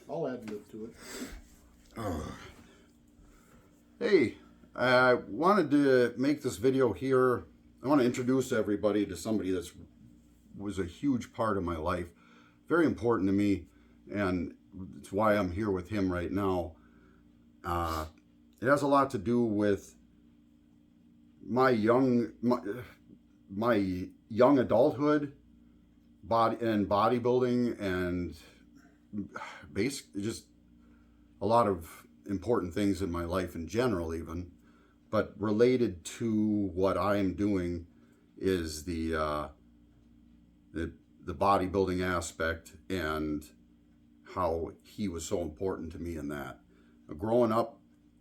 I'll add lip to it. Hey, I wanted to make this video here. I want to introduce everybody to somebody that was a huge part of my life, very important to me, and it's why I'm here with him right now. It has a lot to do with my young adulthood, bodybuilding, and basically just a lot of important things in my life in general, even, but related to what I am doing is the bodybuilding aspect and how he was so important to me in that. Growing up,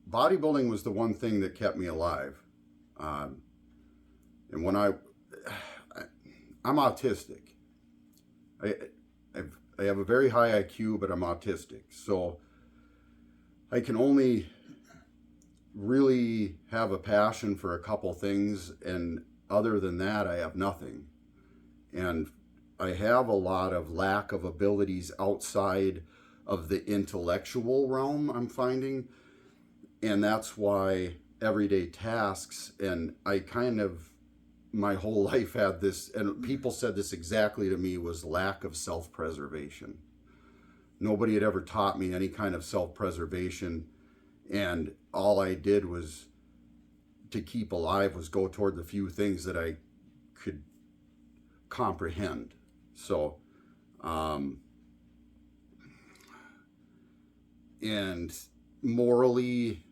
bodybuilding was the one thing that kept me alive. And when I'm autistic. I have a very high IQ, but I'm autistic. So I can only really have a passion for a couple things, and other than that, I have nothing. And I have a lot of lack of abilities outside of the intellectual realm, I'm finding. And that's why everyday tasks, and I kind of, my whole life had this, and people said this exactly to me, was lack of self-preservation. Nobody had ever taught me any kind of self-preservation, and all I did was, to keep alive, was go toward the few things that I could comprehend. So, and morally,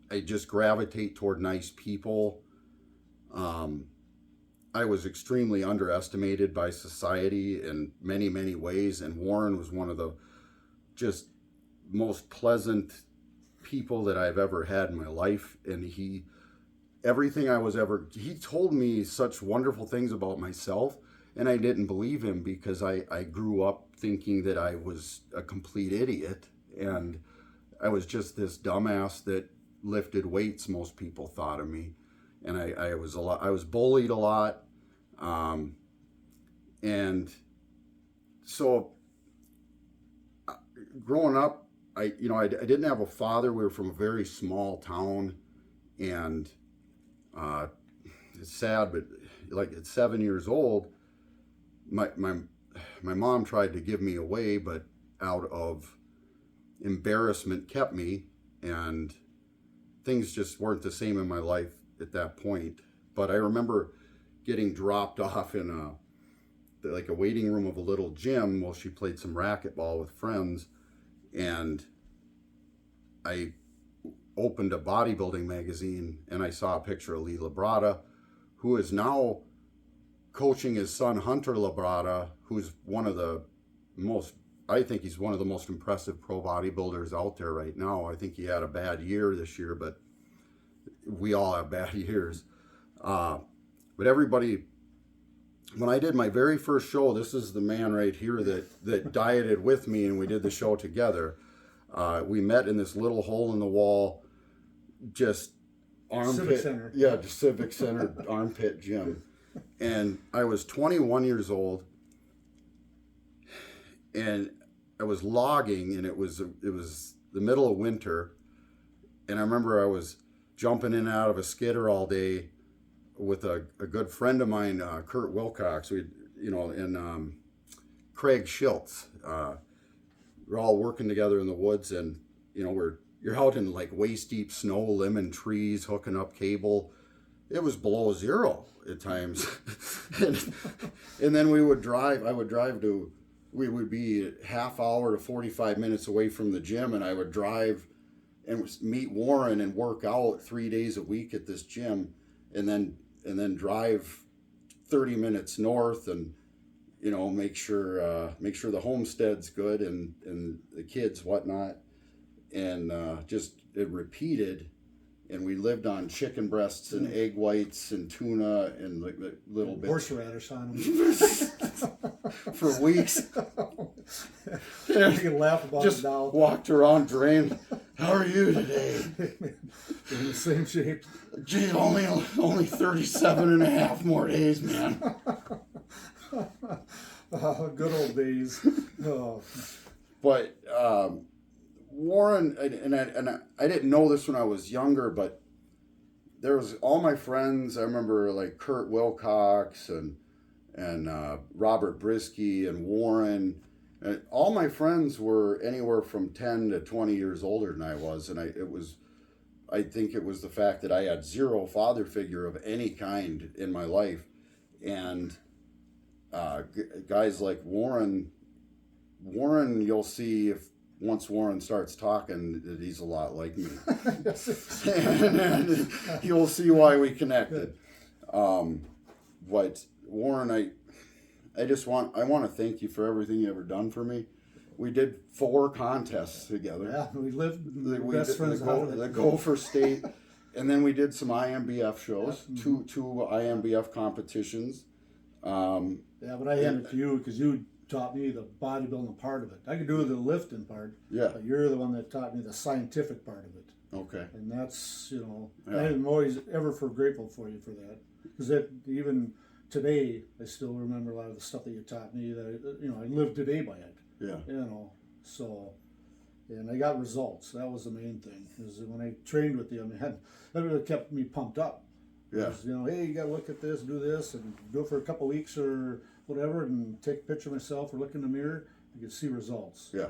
I just gravitate toward nice people. I was extremely underestimated by society in many, many ways, and Warren was one of the just most pleasant people that I've ever had in my life. And he told me such wonderful things about myself, and I didn't believe him because I grew up thinking that I was a complete idiot, and I was just this dumbass that lifted weights, most people thought of me. And I was bullied a lot. And so growing up, I didn't have a father. We were from a very small town, and it's sad, but like at 7 years old, my mom tried to give me away, but out of embarrassment kept me, and things just weren't the same in my life at that point. But I remember getting dropped off in a waiting room of a little gym while she played some racquetball with friends, and I opened a bodybuilding magazine and I saw a picture of Lee Labrada, who is now coaching his son Hunter Labrada, who's I think he's one of the most impressive pro bodybuilders out there right now. I think he had a bad year this year, but we all have bad years. But everybody, when I did my very first show, this is the man right here that dieted with me, and we did the show together. We met in this little hole in the wall, just armpit. Civic Center. Yeah, the Civic Center armpit gym. And I was 21 years old, and I was logging, and it was the middle of winter, and I remember I was jumping in and out of a skidder all day with a good friend of mine, Kurt Wilcox, and Craig Schiltz. We're all working together in the woods, and you're out in like waist deep snow, lemon trees, hooking up cable. It was below zero at times, and then we would drive. We would be a half hour to 45 minutes away from the gym, and I would drive and meet Warren and work out 3 days a week at this gym, and then drive 30 minutes north and make sure the homestead's good and the kids whatnot, and just it repeated. And we lived on chicken breasts and egg whites and tuna and like the little bit horseradish on them for weeks. You can laugh about just it now. Walked around drained. How are you today? In the same shape. Gee, only 37 and a half more days, man. Good old days. Oh. But Warren, I didn't know this when I was younger, but there was all my friends. I remember like Kurt Wilcox and Robert Brisky and Warren. And all my friends were anywhere from 10 to 20 years older than I was, and I think it was the fact that I had zero father figure of any kind in my life, and guys like Warren, you'll see if once Warren starts talking that he's a lot like me, and you'll see why we connected. But Warren, I want to thank you for everything you ever done for me. We did 4 contests together. Yeah, we lived We best did friends out of the it. Gopher State, and then we did some IMBF shows, Yeah. two IMBF competitions. Yeah, but I hand it to you because you taught me the bodybuilding part of it. I could do the lifting part, Yeah. but you're the one that taught me the scientific part of it. Okay. And that's, Yeah. I'm always ever grateful for you for that. Because even today, I still remember a lot of the stuff that you taught me that, I live today by it. Yeah. So, and I got results. That was the main thing. Is when I trained with you, that really kept me pumped up. Yeah. Was, hey, you got to look at this, do this, and do it for a couple weeks or whatever, and take a picture of myself or look in the mirror. You could see results. Yeah.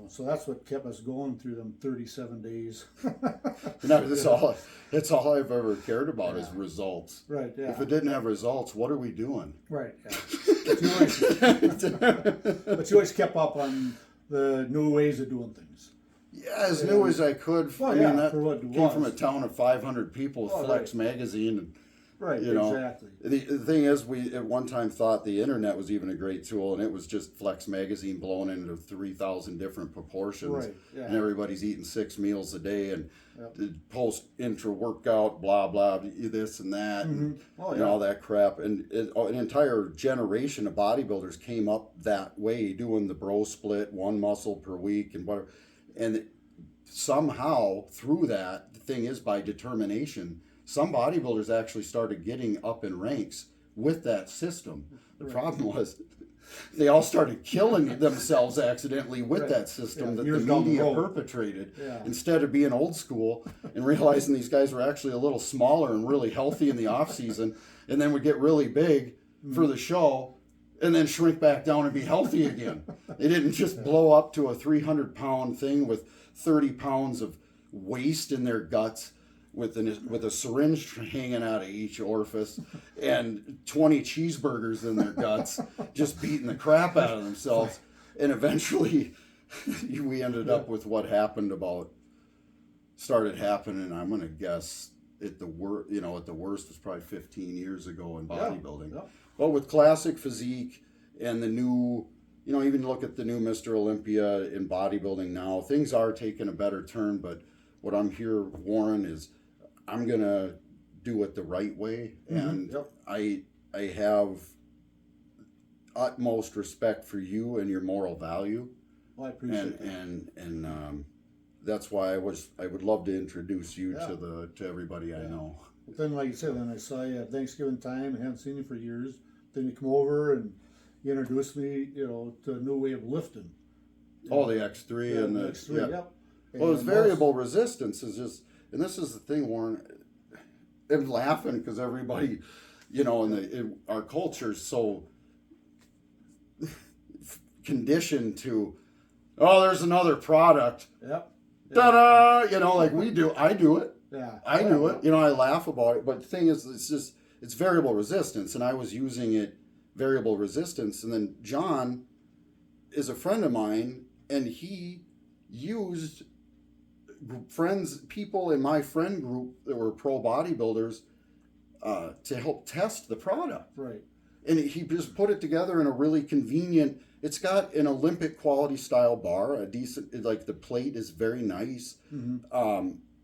So that's what kept us going through them 37 days. That's all I've ever cared about is results. Right. Yeah. If it didn't have results, what are we doing? Right. Yeah. But you always kept up on the new ways of doing things. Yeah, as new as I could. Well, that for what it came was. from a town of 500 people with Oh, Flex right. magazine, and Right. Exactly. The thing is, we at one time thought the internet was even a great tool, and it was just Flex magazine blown into 3,000 different proportions, Right. Yeah. and everybody's eating 6 meals a day, and Yep. post intra workout, blah blah, this and that, and, Oh, and yeah. all that crap, and an entire generation of bodybuilders came up that way, doing the bro split, 1 muscle per week, and whatever, and somehow through that, the thing is, by determination, some bodybuilders actually started getting up in ranks with that system. The problem was they all started killing themselves accidentally with Right. that system Yeah, that years the down the media road. perpetrated, Yeah. instead of being old school and realizing these guys were actually a little smaller and really healthy in the off season, and then would get really big for the show and then shrink back down and be healthy again. They didn't just blow up to a 300-pound thing with 30 pounds of waste in their guts with a syringe hanging out of each orifice and 20 cheeseburgers in their guts, just beating the crap out of themselves. And eventually we ended up with what started happening. I'm going to guess at the worst was probably 15 years ago in bodybuilding. Yeah. But with classic physique and the new, even look at the new Mr. Olympia in bodybuilding now, things are taking a better turn. But what I'm here, Warren, is I'm going to do it the right way. And Yep. I have utmost respect for you and your moral value. Well, I appreciate that. And that's why I would love to introduce you Yeah. to everybody I know. But then, like you said, then I saw you at Thanksgiving time and haven't seen you for years. Then you come over and you introduced me, to a new way of lifting. Oh, the X3 and the X3, yeah. yep. Well, it's And variable resistance is just, and this is the thing, Warren. I'm laughing because everybody, our culture is so conditioned to, oh, there's another product. Yep. Ta-da! Like we do. I do it. Yeah. I do it. I laugh about it. But the thing is, it's variable resistance, and I was using it variable resistance, and then John is a friend of mine, and he used people in my friend group that were pro bodybuilders to help test the product. Right. And he just put it together in a really convenient. It's got an Olympic quality style bar, a decent, like the plate is very nice. Mm-hmm.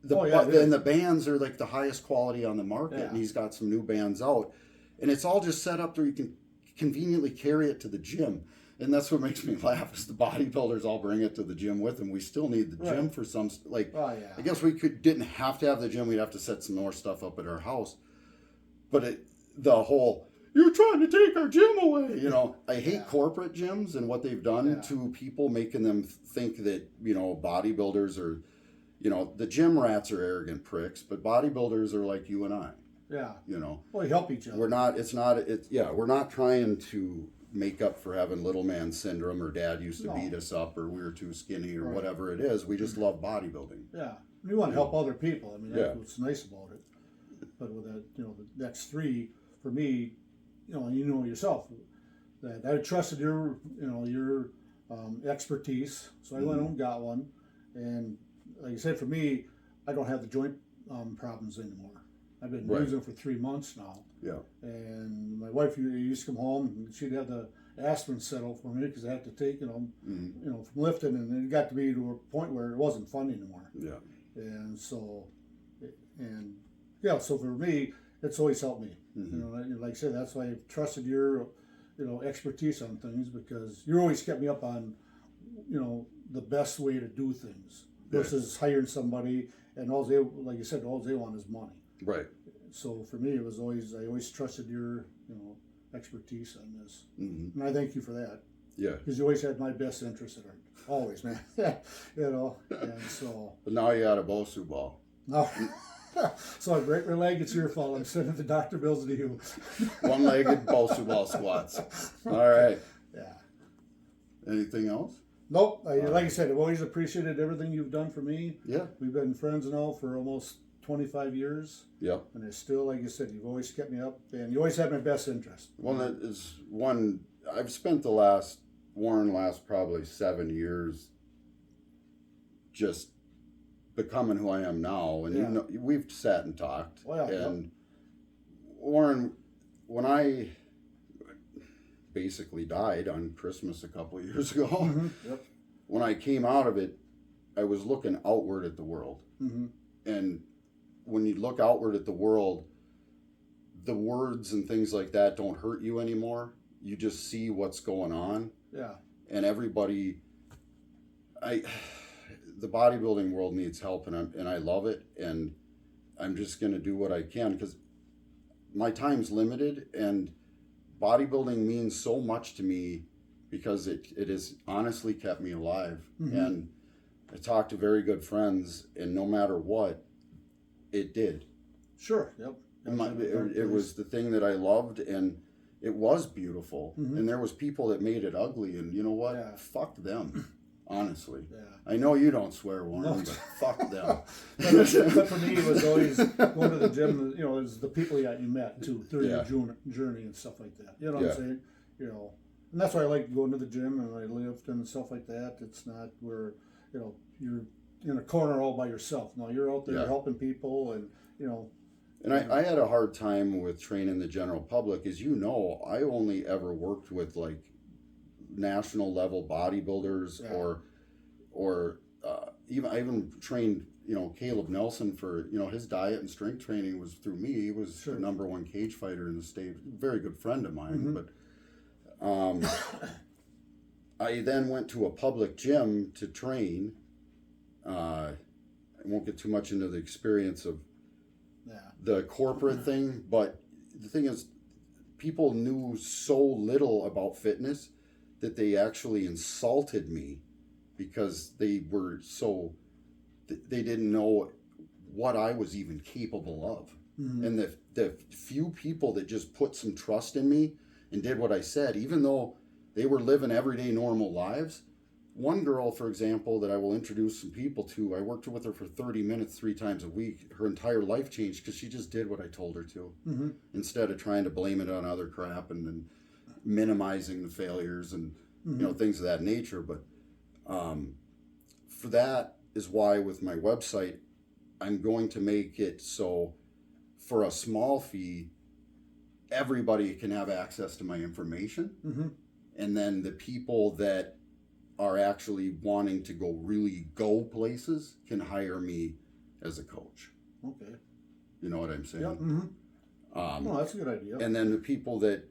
And the bands are like the highest quality on the market, Yeah. and he's got some new bands out, and it's all just set up where you can conveniently carry it to the gym. And that's what makes me laugh is the bodybuilders all bring it to the gym with them. We still need the gym for some, like, Oh, yeah. I guess we didn't have to have the gym. We'd have to set some more stuff up at our house. But the whole, you're trying to take our gym away. You know, I hate Yeah. corporate gyms and what they've done Yeah. to people, making them think that, you know, bodybuilders are, you know, the gym rats are arrogant pricks, but bodybuilders are like you and I, Yeah. you know. Well, we help each other. We're not, we're not trying to make up for having little man syndrome or dad used to No. beat us up or we were too skinny or Right. whatever it is. We just love bodybuilding. Yeah. We want to help other people. I mean, that's Yeah. what's nice about it. But with that, you know, the next three, for me, you know yourself, that I trusted your, you know, your expertise. So I went out and got one. And like I said, for me, I don't have the joint problems anymore. I've been Right. using them for 3 months now. Yeah. And my wife used to come home and she'd have the aspirin settle for me because I had to take, Mm-hmm. you know, from lifting, and it got to be to a point where it wasn't fun anymore. Yeah. And so, and yeah, so for me, it's always helped me. Mm-hmm. You know, like I said, that's why I've trusted your, you know, expertise on things, because you always kept me up on, you know, the best way to do things versus hiring somebody and all they, like you said, all they want is money. Right. So for me, it was always, I always trusted your, you know, expertise on this. Mm-hmm. And I thank you for that, Yeah. because you always had my best interest at heart. Always, man. You know, and so. But now you got a Bosu ball. No. So I break my leg, it's your fault. I'm sending the doctor bills to you. One-legged Bosu ball squats. All right. Yeah. Anything else? Nope. Like I said, I've always appreciated everything you've done for me. Yeah. We've been friends now for almost 25 years. Yep. And it's still, like you said, you've always kept me up, and you always had my best interest. Well, that is one. I've spent the last probably 7 years just becoming who I am now. And Yeah. you know, we've sat and talked. Well, yeah, and Warren, when I basically died on Christmas a couple of years ago, Yep. when I came out of it, I was looking outward at the world. Mm-hmm. And when you look outward at the world, the words and things like that don't hurt you anymore. You just see what's going on. Yeah. And everybody, the bodybuilding world needs help, and I love it, and I'm just going to do what I can, because my time's limited, and bodybuilding means so much to me because it has honestly kept me alive. Mm-hmm. And I talked to very good friends, and no matter what, it did. Sure. Yep. It was the thing that I loved, and it was beautiful. Mm-hmm. And there was people that made it ugly, and you know what? Yeah. Fuck them, honestly. Yeah. I know you don't swear, Warren, No. but fuck them. But for me, it was always going to the gym. You know, it was the people that you met too through Yeah. your journey and stuff like that. You know what Yeah. I'm saying? You know, and that's why I like going to the gym and I lift and stuff like that. It's not where, you know, you're in a corner all by yourself. No, you're out there Yeah. helping people, and you know. And I had a hard time with training the general public. As you know, I only ever worked with like national level bodybuilders, Yeah. or I even trained, you know, Caleb Nelson for, you know, his diet and strength training was through me. He was Sure. the #1 cage fighter in the state. Very good friend of mine. Mhm. But I then went to a public gym to train. I won't get too much into the experience of Yeah. the corporate thing, but the thing is, people knew so little about fitness that they actually insulted me because they didn't know what I was even capable of. Mhm. And the few people that just put some trust in me and did what I said, even though they were living everyday normal lives. One girl, for example, that I will introduce some people to, I worked with her for 30 minutes 3 times a week. Her entire life changed because she just did what I told her to, Mm-hmm. instead of trying to blame it on other crap and then minimizing the failures and Mm-hmm. you know, things of that nature. But for that is why with my website, I'm going to make it so for a small fee, everybody can have access to my information. Mm-hmm. And then the people that are actually wanting to go places can hire me as a coach. Okay. You know what I'm saying? Yeah. Mm-hmm. No, that's a good idea. And then the people that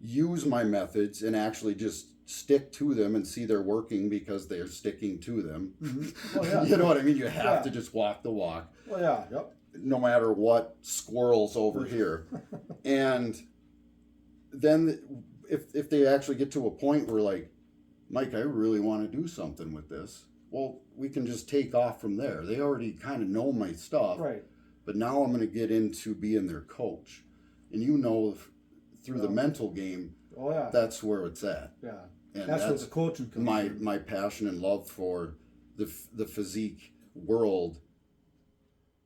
use my methods and actually just stick to them and see they're working because they're sticking to them. Mm-hmm. Oh, yeah. You know what I mean? You have Yeah. to just walk the walk. Well, yeah. Yep. no matter what, squirrels over here. And then if they actually get to a point where like, Mike, I really want to do something with this, well, we can just take off from there. They already kind of know my stuff, Right. but now I'm going to get into being their coach. And you know, through the mental game, Oh yeah. that's where it's at. Yeah. And That's where the coaching comes in. my passion and love for the physique world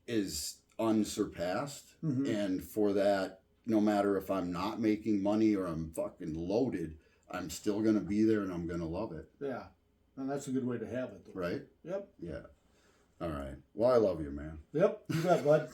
is unsurpassed. Mhm. And for that, no matter if I'm not making money or I'm fucking loaded, I'm still going to be there and I'm going to love it. Yeah. And that's a good way to have it. Though. Right? Yep. Yeah. All right. Well, I love you, man. Yep. You bet, bud.